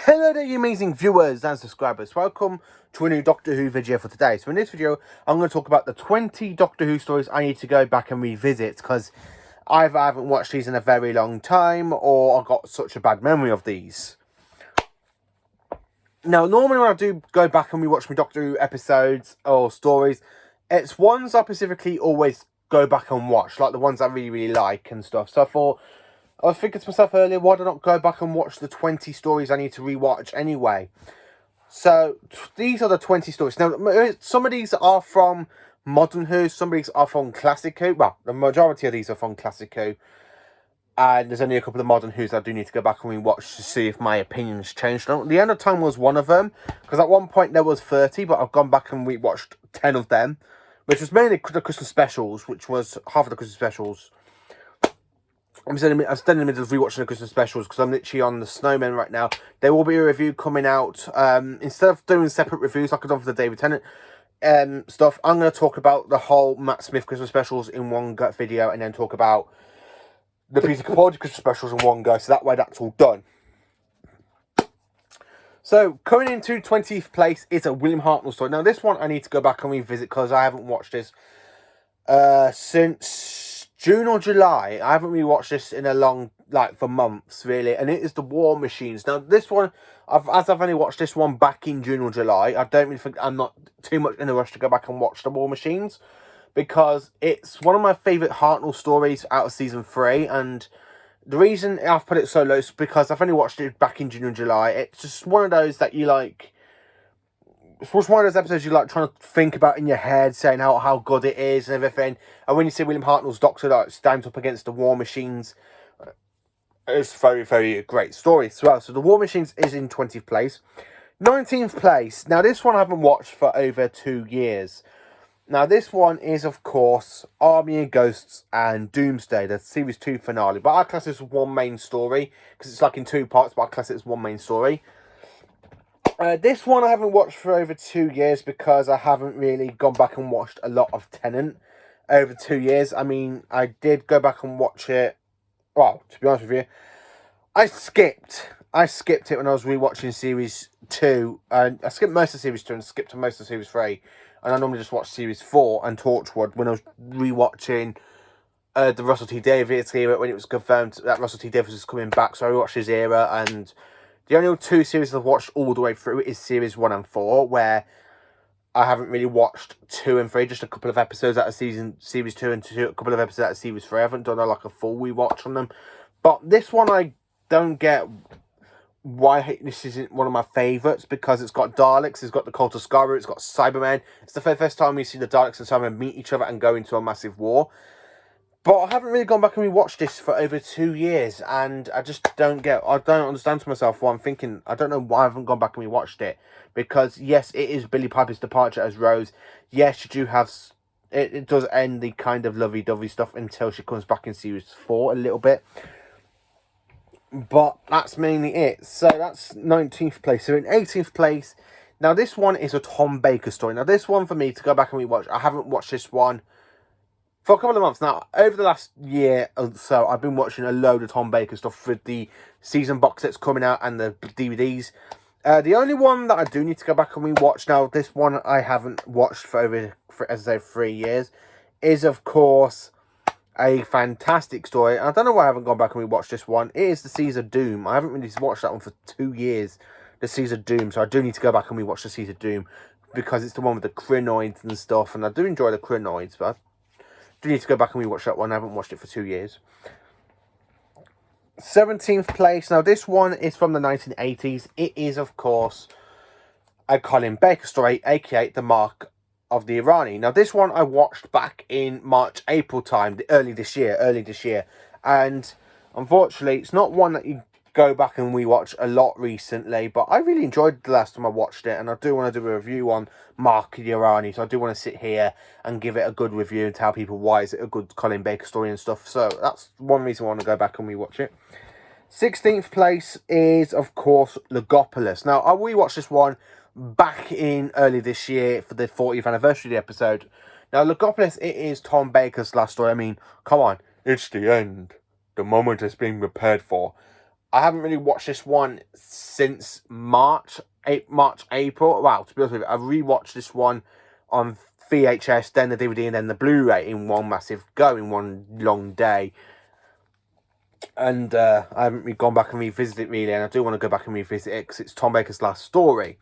Hello there, you amazing viewers and subscribers. Welcome to a new Doctor Who video for today. So in this video, I'm going to talk about the 20 Doctor Who stories I need to go back and revisit, because either I haven't watched these in a very long time, or I've got such a bad memory of these. Now, normally when I do go back and rewatch my Doctor Who episodes or stories, it's ones I specifically always go back and watch, like the ones I really like and stuff. So I was thinking to myself earlier, why do I not go back and watch the 20 stories I need to rewatch anyway? So, these are the 20 stories. Now, some of these are from Modern Who, some of these are from Classic Who. Well, the majority of these are from Classic Who. And there's only a couple of Modern Who's I do need to go back and rewatch to see if my opinions changed. Now, The End of Time was one of them, because at one point there was 30, but I've gone back and rewatched 10 of them, which was mainly the Christmas specials, which was half of the Christmas specials. I'm still in the middle of rewatching the Christmas specials because I'm literally on the Snowman right now. There will be a review coming out. Instead of doing separate reviews like I've done for the David Tennant stuff, I'm going to talk about the whole Matt Smith Christmas specials in one video, and then talk about the Peter Capaldi Christmas specials in one go. So that way that's all done. So coming into 20th place is a William Hartnell story. Now this one I need to go back and revisit because I haven't watched this since June or July. I haven't rewatched this in a long, for months really, and it is The War Machines. Now this one, I've only watched this one back in June or July. I don't really think I'm not too much in a rush to go back and watch The War Machines, because it's one of my favourite Hartnell stories out of season 3, and the reason I've put it so low is because I've only watched it back in June or July. It's just one of those that you like. It's one of those episodes you like trying to think about in your head, saying how good it is and everything. And when you see William Hartnell's Doctor that stands up against the War Machines, it's very, very great story as well. So the War Machines is in 20th place. 19th place. Now this one I haven't watched for over 2 years. Now this one is, of course, Army of Ghosts and Doomsday, the series 2 finale. But I class this as one main story, because it's like in 2 parts, but I class it as one main story. This one I haven't watched for over 2 years because I haven't really gone back and watched a lot of Tennant over 2 years. I mean, I did go back and watch it. Well, to be honest with you, I skipped it when I was rewatching series 2. I skipped most of series 2 and skipped to most of series 3. And I normally just watch series 4 and Torchwood when I was rewatching the Russell T Davies era, when it was confirmed that Russell T Davies was coming back. So I watched his era, and the only 2 series I've watched all the way through is series 1 and 4, where I haven't really watched 2 and 3, just a couple of episodes out of series 2 and a couple of episodes out of series 3. I haven't done a full rewatch on them. But this one I don't get why this isn't one of my favourites, because it's got Daleks, it's got the Cult of Skaro, it's got Cybermen. It's the first time we see the Daleks and Cybermen meet each other and go into a massive war. But I haven't really gone back and rewatched this for over 2 years, and I just I don't understand to myself why I'm thinking. I don't know why I haven't gone back and rewatched it, because yes, it is Billie Piper's departure as Rose. Yes, you do have, it does end the kind of lovey-dovey stuff until she comes back in series 4 a little bit. But that's mainly it. So that's 19th place. So in 18th place, now this one is a Tom Baker story. Now this one for me to go back and rewatch, I haven't watched this one for a couple of months now. Over the last year or so, I've been watching a load of Tom Baker stuff with the season box sets coming out and the DVDs. The only one that I do need to go back and rewatch, now this one I haven't watched for over, as I say, 3 years, is of course a fantastic story. I don't know why I haven't gone back and rewatched this one. It is The Seas of Doom. I haven't really watched that one for 2 years. The Seas of Doom. So I do need to go back and rewatch The Seas of Doom, because it's the one with the Krynoids and stuff. And I do enjoy the Krynoids, but I do need to go back and rewatch that one. I haven't watched it for 2 years. 17th place. Now this one is from the 1980s. It is, of course, a Colin Baker story, aka The Mark of the Irani. Now this one I watched back in March, April time, early this year, and unfortunately it's not one that you go back and rewatch a lot recently, but I really enjoyed the last time I watched it, and I do want to do a review on Mark of the Irani, so I do want to sit here and give it a good review and tell people why is it a good Colin Baker story and stuff. So that's one reason I want to go back and rewatch it. 16th place is, of course, Legopolis. Now I rewatched this one back in early this year for the 40th anniversary episode. Now Legopolis, it is Tom Baker's last story. I mean, come on, it's the end. The moment is being prepared for. I haven't really watched this one since March, April. Wow, to be honest with you, I rewatched this one on VHS, then the DVD, and then the Blu-ray in one massive go, in one long day. And I haven't really gone back and revisited it really, and I do want to go back and revisit it because it's Tom Baker's last story.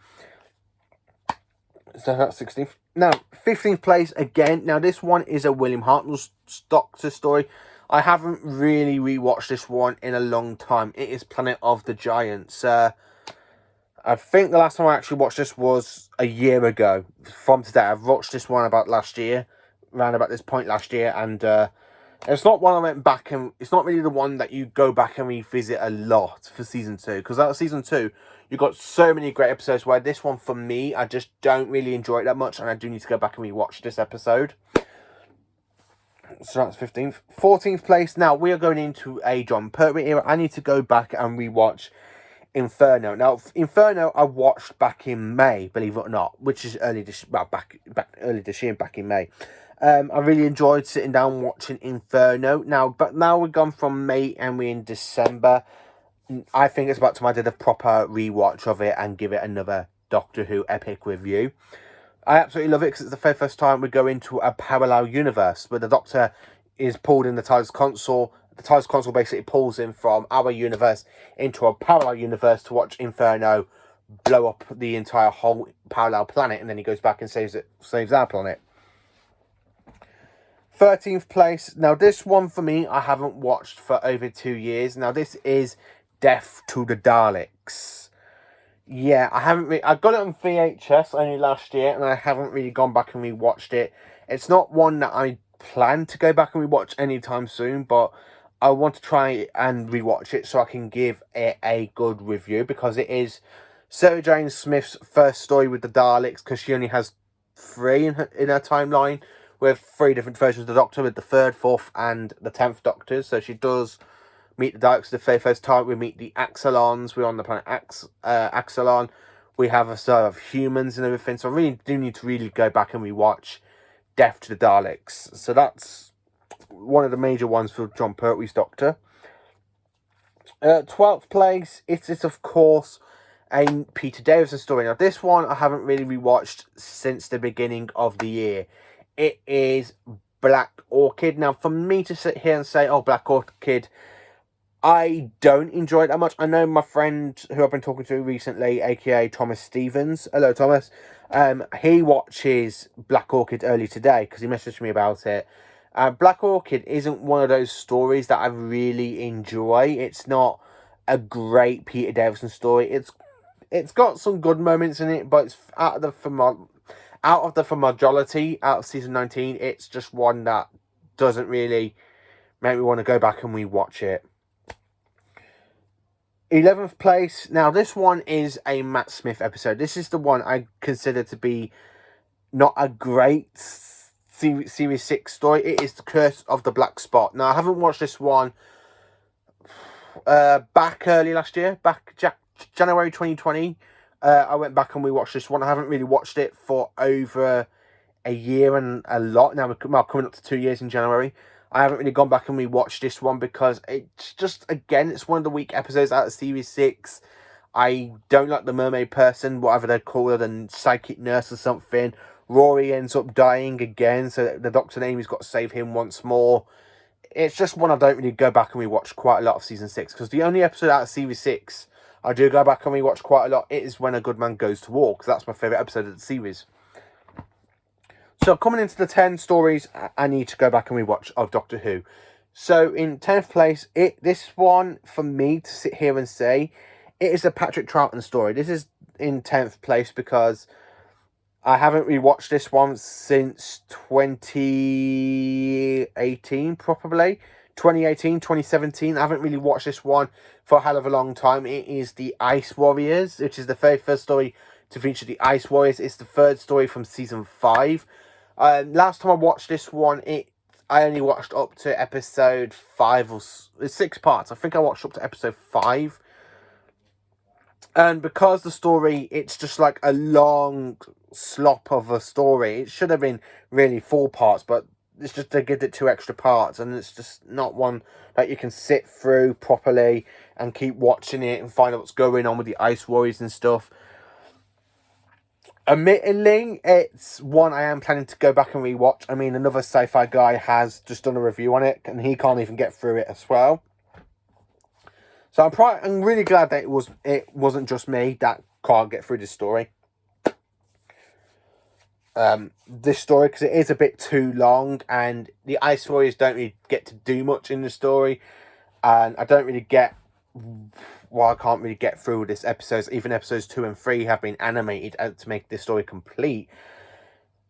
So that's 16th. Now, 15th place again. Now, this one is a William Hartnell's Doctor story. I haven't really rewatched this one in a long time. It is Planet of the Giants. I think the last time I actually watched this was a year ago from today. I've watched this one about last year, around about this point last year, and it's not one I went back and... It's not really the one that you go back and revisit a lot for season 2. Because out of season 2, you've got so many great episodes, where this one, for me, I just don't really enjoy it that much, and I do need to go back and rewatch this episode. So that's 15th. 14th place. Now, we are going into a John Pertwee era. I need to go back and rewatch Inferno. Now, Inferno I watched back in May, believe it or not, which is early this... Well, back early this year, back in May. I really enjoyed sitting down watching Inferno. Now we've gone from May and we're in December. I think it's about time I did a proper rewatch of it and give it another Doctor Who epic review. I absolutely love it because it's the very first time we go into a parallel universe where the Doctor is pulled in the TARDIS console. The TARDIS console basically pulls him from our universe into a parallel universe to watch Inferno blow up the entire whole parallel planet, and then he goes back and saves our planet. 13th place. Now, this one for me, I haven't watched for over 2 years. Now, this is Death to the Daleks. Yeah, I got it on VHS only last year, and I haven't really gone back and rewatched it. It's not one that I plan to go back and rewatch anytime soon, but I want to try and rewatch it so I can give it a good review, because it is Sarah Jane Smith's first story with the Daleks, because she only has 3 in her timeline, with 3 different versions of the Doctor, with the 3rd, 4th, and the 10th Doctors. So she does meet the Daleks for the very first time. We meet the Axolons. We're on the planet Axolon. We have a sort of humans and everything. So I really do need to really go back and rewatch Death to the Daleks. So that's one of the major ones for John Pertwee's Doctor. 12th place, it is, of course, a Peter Davison story. Now, this one I haven't really rewatched since the beginning of the year. It is Black Orchid. Now, for me to sit here and say, oh, Black Orchid, I don't enjoy it that much. I know my friend who I've been talking to recently, aka Thomas Stevens. Hello, Thomas. He watches Black Orchid early today because he messaged me about it. Black Orchid isn't one of those stories that I really enjoy. It's not a great Peter Davison story. It's got some good moments in it, but it's out of the majority, out of season 19, it's just one that doesn't really make me want to go back and rewatch it. 11th place. Now, this one is a Matt Smith episode. This is the one I consider to be not a great Series 6 story. It is The Curse of the Black Spot. Now, I haven't watched this one back early last year, January 2020. I went back and we watched this one. I haven't really watched it for over a year and a lot. Now, coming up to 2 years in January. I haven't really gone back and rewatched this one because it's just, again, it's one of the weak episodes out of Series 6. I don't like the mermaid person, whatever they call her, the psychic nurse or something. Rory ends up dying again, so the Doctor and Amy's got to save him once more. It's just one I don't really go back and rewatch quite a lot of Season 6, because the only episode out of Series 6 I do go back and rewatch quite a lot, it is When a Good Man Goes to War, because that's my favourite episode of the series. So, coming into the 10 stories I need to go back and rewatch of Doctor Who. So, in 10th place, this one, for me to sit here and say, it is a Patrick Troughton story. This is in 10th place because I haven't rewatched this one since 2018, probably. 2018, 2017. I haven't really watched this one for a hell of a long time. It is The Ice Warriors, which is the very first story to feature the Ice Warriors. It's the 3rd story from season 5. Last time I watched this one, I only watched up to episode 5 or 6 parts. I think I watched up to episode 5. And because the story, it's just like a long slop of a story. It should have been really 4 parts, but it's just they give it 2 extra parts, and it's just not one that you can sit through properly and keep watching it and find out what's going on with the Ice Warriors and stuff. Admittedly, it's one I am planning to go back and rewatch. I mean, another sci-fi guy has just done a review on it, and he can't even get through it as well. So I'm really glad that it wasn't just me that can't get through this story. Because it is a bit too long, and the Ice Warriors don't really get to do much in the story, and I don't really get why I can't really get through this episodes. Even episodes 2 and 3 have been animated to make this story complete.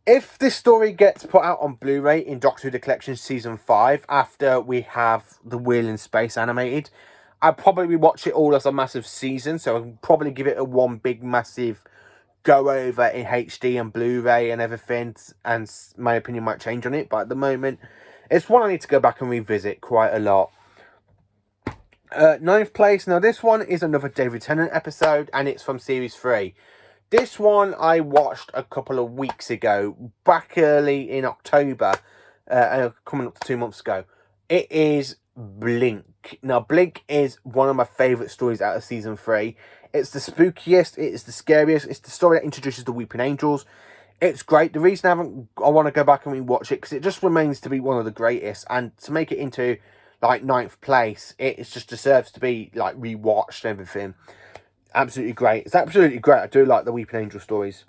If this story gets put out on Blu-ray in Doctor Who The Collection Season 5, after we have The Wheel in Space animated, I'd probably watch it all as a massive season, so I'll probably give it a one big massive go over in HD and Blu-ray and everything, and my opinion might change on it, but at the moment, it's one I need to go back and revisit quite a lot. 9th place, now this one is another David Tennant episode, and it's from Series 3. This one I watched a couple of weeks ago, back early in October, coming up to 2 months ago. It is Blink. Now, Blink is one of my favourite stories out of Season 3. It's the spookiest, it's the scariest, it's the story that introduces the Weeping Angels. It's great. The reason I want to go back and rewatch it, because it just remains to be one of the greatest, and to make it into like 9th place, it just deserves to be like rewatched and everything. Absolutely great. It's absolutely great. I do like the Weeping Angel stories.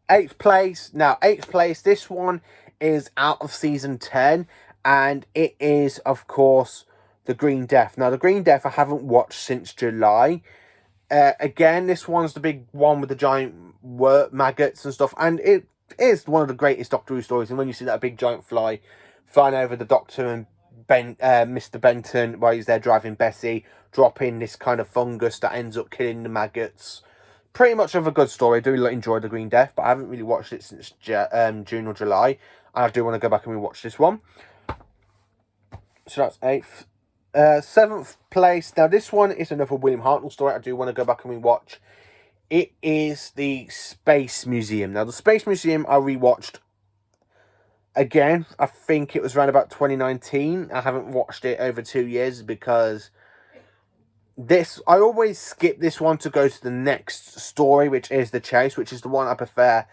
8th place. Now, 8th place, this one is out of season 10, and it is, of course, The Green Death. Now, The Green Death I haven't watched since July. Again, this one's the big one with the giant maggots and stuff, and it is one of the greatest Doctor Who stories. And when you see that big giant flying over the Doctor and Mr. Benton while he's there driving Bessie, dropping this kind of fungus that ends up killing the maggots. Pretty much of a good story. I do enjoy The Green Death, but I haven't really watched it since June or July. And I do want to go back and rewatch this one. So that's 8th. 7th place. Now, this one is another William Hartnell story I do want to go back and rewatch. It is the Space Museum. Now, the Space Museum I rewatched again. I think it was around about 2019. I haven't watched it over 2 years because I always skip this one to go to the next story, which is The Chase, which is the one I prefer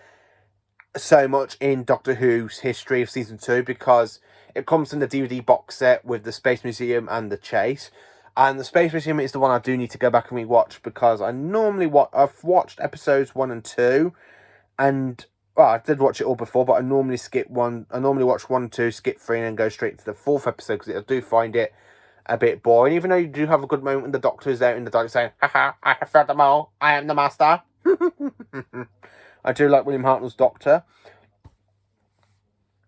so much in Doctor Who's history of Season 2, because it comes in the DVD box set with the Space Museum and The Chase. And the Space Museum is the one I do need to go back and rewatch, because I've watched episodes 1 and 2, and well, I did watch it all before, but I normally skip one. I normally watch 1 and 2, skip 3, and then go straight to the 4th episode, because I do find it a bit boring. Even though you do have a good moment when the Doctor is there in the Daleks saying, "Haha, I have fed them all. I am the master." I do like William Hartnell's Doctor.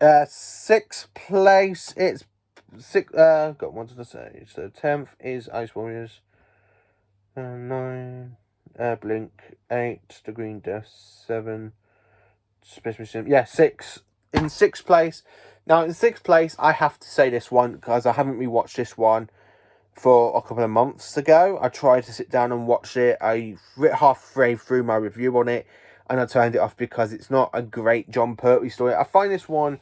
6th place, it's what did I say? So 10th is Ice Warriors. 9, Blink. 8, The Green Death. 7, Space Museum. Yeah, 6. In 6th place. Now, in 6th place, I have to say this one, because I haven't rewatched this one for a couple of months ago. I tried to sit down and watch it. I halfway through my review on it, and I turned it off because it's not a great John Pertwee story. I find this one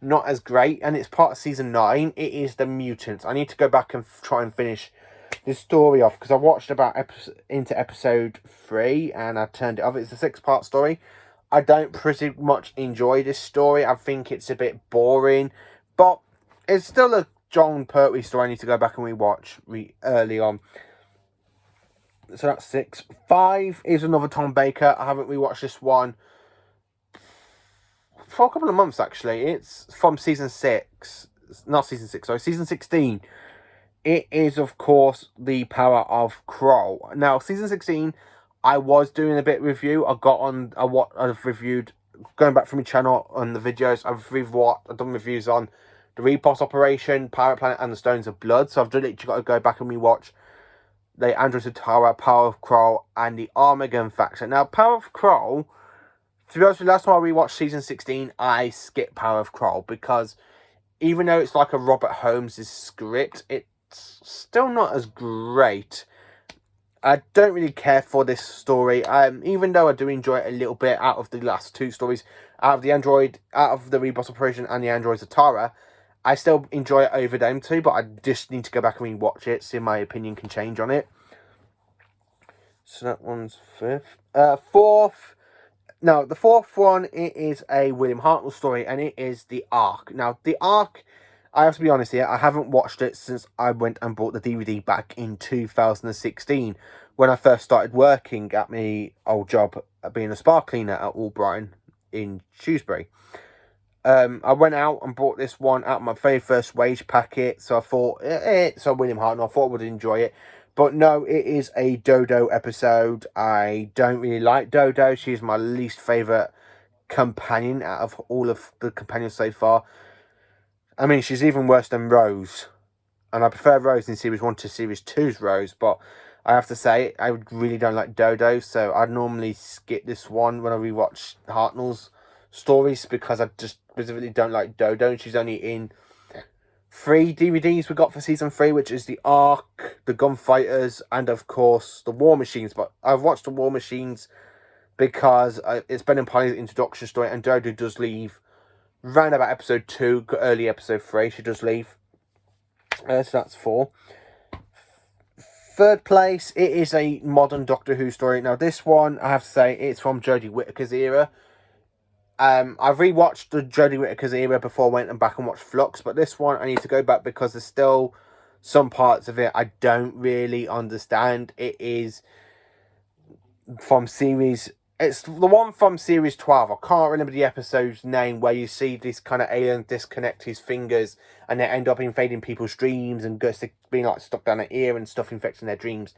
not as great, and it's part of season 9. It is The Mutants. I need to go back and try and finish this story off, because I watched about into episode 3 and I turned it off. It's a 6-part story. I don't pretty much enjoy this story. I think it's a bit boring, but it's still a John Pertwee story I need to go back and rewatch early on. So that's 6. 5 is another Tom Baker. I haven't rewatched this one for a couple of months, actually. It's from season 6. Not season 6, sorry. Season 16. It is, of course, The Power of Kroll. Now, season 16, I was doing a bit review. I've reviewed, going back from my channel on the videos, I've done reviews on The Repot Operation, Pirate Planet, and The Stones of Blood. So I've literally got to go back and rewatch the Andros Tower, Power of Kroll, and the Armageddon Faction. Now, Power of Kroll, to be honest with you, last time I rewatched season 16, I skipped Power of Kroll, because even though it's like a Robert Holmes' script, it's still not as great. I don't really care for this story. Even though I do enjoy it a little bit out of the last 2 stories, out of the reboot operation and the androids of Tara, I still enjoy it over them two, but I just need to go back and rewatch it, see if my opinion can change on it. So that one's fifth. Fourth. No, the fourth one, it is a William Hartnell story, and it is The Ark. Now, The Ark, I have to be honest here, I haven't watched it since I went and bought the DVD back in 2016, when I first started working at my old job, being a spa cleaner at Albrighton in Shrewsbury. I went out and bought this one out of my very first wage packet, so I thought, it's on William Hartnell, I thought I would enjoy it. But no, it is a Dodo episode. I don't really like Dodo. She's my least favourite companion out of all of the companions so far. I mean, she's even worse than Rose. And I prefer Rose in Series 1 to Series 2's Rose. But I have to say, I really don't like Dodo. So I normally skip this one when I rewatch Hartnell's stories, because I just specifically don't like Dodo. She's only in 3 DVDs we got for season 3, which is The Ark, The Gunfighters, and of course The War Machines. But I've watched The War Machines because it's Ben and Polly's introduction story, and Dodo does leave round about episode 2, early episode 3. She does leave. So that's 4. Third place, it is a modern Doctor Who story. Now this one, I have to say, it's from Jodie Whittaker's era. I've rewatched the Jodie Whittaker's era before I went and back and watched Flux, but this one I need to go back because there's still some parts of it I don't really understand. It is from series... It's the one from series 12. I can't remember the episode's name, where you see this kind of alien disconnect his fingers and they end up invading people's dreams and being like stuck down their ear and stuff, infecting their dreams.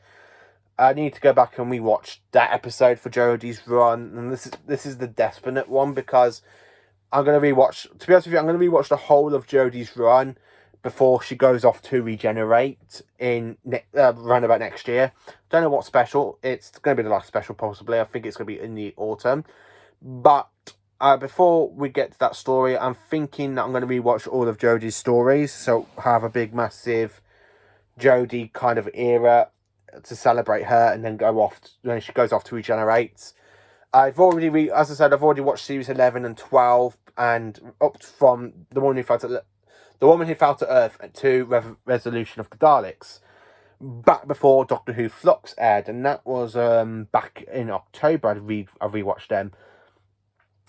I need to go back and rewatch that episode for Jodie's run, and this is the Despinate one, because I'm going to rewatch, to be honest with you, I'm going to rewatch the whole of Jodie's run before she goes off to regenerate in around about next year. Don't know what special. It's going to be the last special, possibly. I think it's going to be in the autumn. But before we get to that story, I'm thinking that I'm going to rewatch all of Jodie's stories, so have a big, massive Jodie kind of era to celebrate her, and then go off when she goes off to regenerate. I've already, as I said, I've already watched series 11 and 12, and up from the Woman Who Fell to Earth to Resolution of the Daleks, back before Doctor Who Flux aired, and that was back in October. I rewatched them,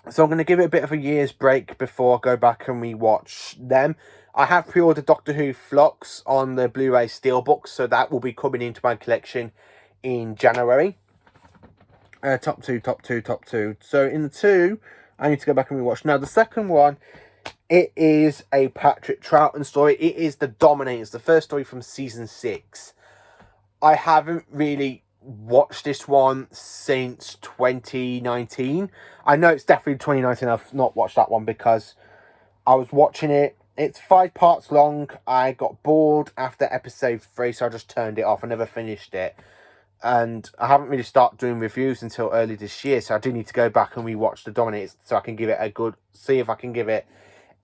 so I'm going to give it a bit of a year's break before I go back and rewatch them. I have pre-ordered Doctor Who Flux on the Blu-ray Steelbook, so that will be coming into my collection in January. Top two. So in the 2, I need to go back and rewatch. Now, the second one, it is a Patrick Troughton story. It is The Dominators, the first story from season 6. I haven't really watched this one since 2019. I know it's definitely 2019. I've not watched that one because I was watching it. It's 5 parts long. I got bored after episode 3, so I just turned it off. I never finished it. And I haven't really started doing reviews until early this year, so I do need to go back and rewatch The Dominators so I can give it see if I can give it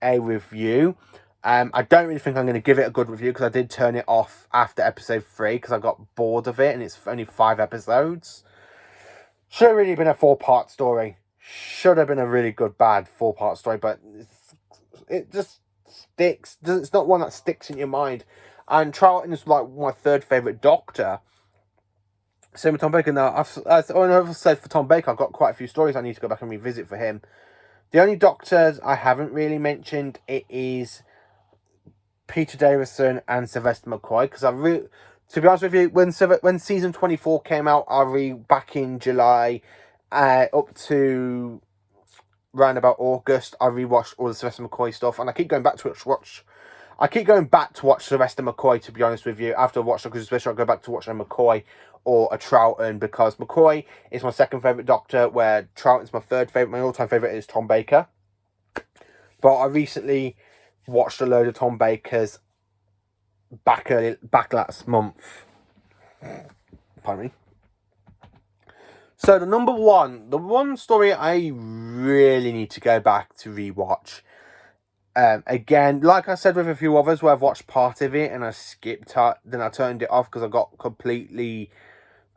a review. I don't really think I'm going to give it a good review because I did turn it off after episode 3 because I got bored of it, and it's only 5 episodes. Should have really been a 4-part story. Should have been a really good, bad 4-part story, but it just sticks. It's not one that sticks in your mind. And Troughton is like my 3rd favourite Doctor. Same with Tom Baker. Now, I've said for Tom Baker, I've got quite a few stories I need to go back and revisit for him. The only Doctors I haven't really mentioned, it is Peter Davison and Sylvester McCoy, because to be honest with you, when season 24 came out, back in July, up to round about August, I rewatched all the Sylvester McCoy stuff, and I keep going back to watch Sylvester McCoy, to be honest with you. After I watch Doctor Special, I'll go back to watch a McCoy or a Troughton, because McCoy is my 2nd favourite Doctor, where Troughton's my 3rd favourite. My all-time favourite is Tom Baker. But I recently watched a load of Tom Baker's back last month. Pardon me. So the one story I really need to go back to rewatch. Again, like I said with a few others where I've watched part of it and I skipped it, then I turned it off because I got completely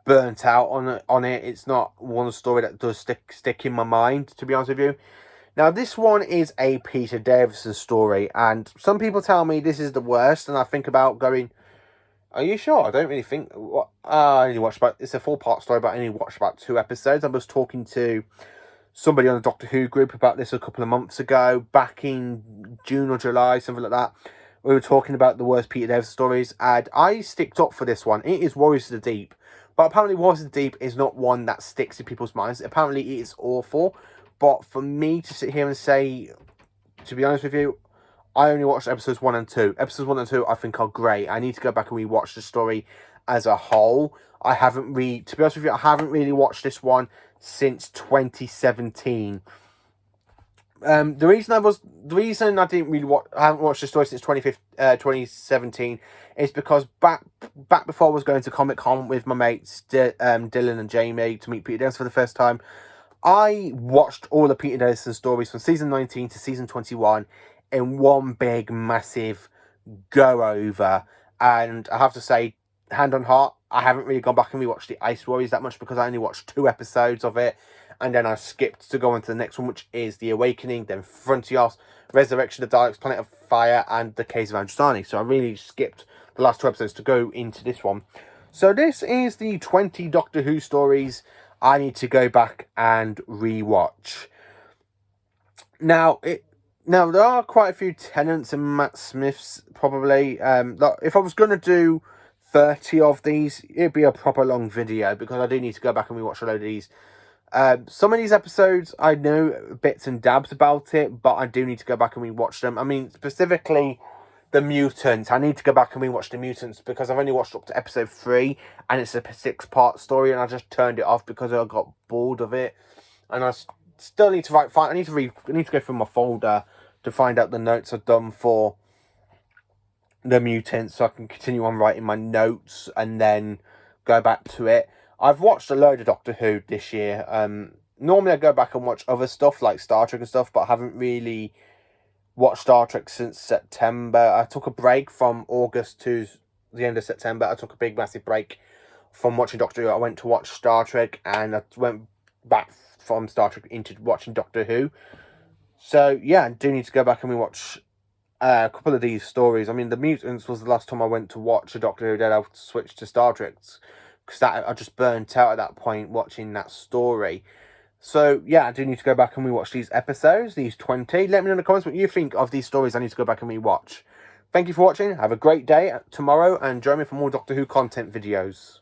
burnt out on it. It's not one story that does stick in my mind, to be honest with you. Now, this one is a Peter Davison story, and some people tell me this is the worst, and I think about going, are you sure? I don't really think... I only watched about... It's a 4-part story, but I only watched about 2 episodes. I was talking to somebody on the Doctor Who group about this a couple of months ago, back in June or July, something like that. We were talking about the worst Peter Davison stories, and I sticked up for this one. It is Warriors of the Deep, but apparently Warriors of the Deep is not one that sticks in people's minds. Apparently it is awful, but for me to sit here and say, to be honest with you, I only watched episodes 1 and 2. Episodes 1 and 2 I think are great. I need to go back and rewatch the story as a whole. To be honest with you, I haven't really watched this one since 2017. The reason I haven't watched the story since 2017 is because back before I was going to Comic-Con with my mates Dylan and Jamie to meet Peter Davison for the first time, I watched all the Peter Davison stories from season 19 to season 21 in one big massive go over, and I have to say, hand on heart, I haven't really gone back and rewatched the Ice Warriors that much because I only watched 2 episodes of it, and then I skipped to go on to the next one, which is The Awakening, then Frontios, Resurrection of Daleks, Planet of Fire, and The Case of Androsani. So I really skipped the last 2 episodes to go into this one. So this is the 20 Doctor Who stories I need to go back and rewatch. Now, there are quite a few Tennants and Matt Smiths, probably. If I was going to do 30 of these, it'd be a proper long video, because I do need to go back and rewatch a load of these. Some of these episodes, I know bits and dabs about it, but I do need to go back and rewatch them. I mean, specifically the Mutants. I need to go back and rewatch the Mutants, because I've only watched up to episode 3, and it's a 6-part story, and I just turned it off because I got bored of it. And I still need to I need to go through my folder to find out the notes I've done for the Mutants, so I can continue on writing my notes and then go back to it. I've watched a load of Doctor Who this year. Normally I go back and watch other stuff like Star Trek and stuff, but I haven't really watched Star Trek since September. I took a break from August to the end of September. I took a big massive break from watching Doctor Who. I went to watch Star Trek, and I went back from Star Trek into watching Doctor Who. So yeah, I do need to go back and rewatch a couple of these stories. I mean, the Mutants was the last time I went to watch a Doctor Who. Then I switched to Star Trek, because I just burnt out at that point watching that story. So yeah, I do need to go back and rewatch these episodes, these 20. Let me know in the comments what you think of these stories I need to go back and rewatch. Thank you for watching. Have a great day tomorrow, and join me for more Doctor Who content videos.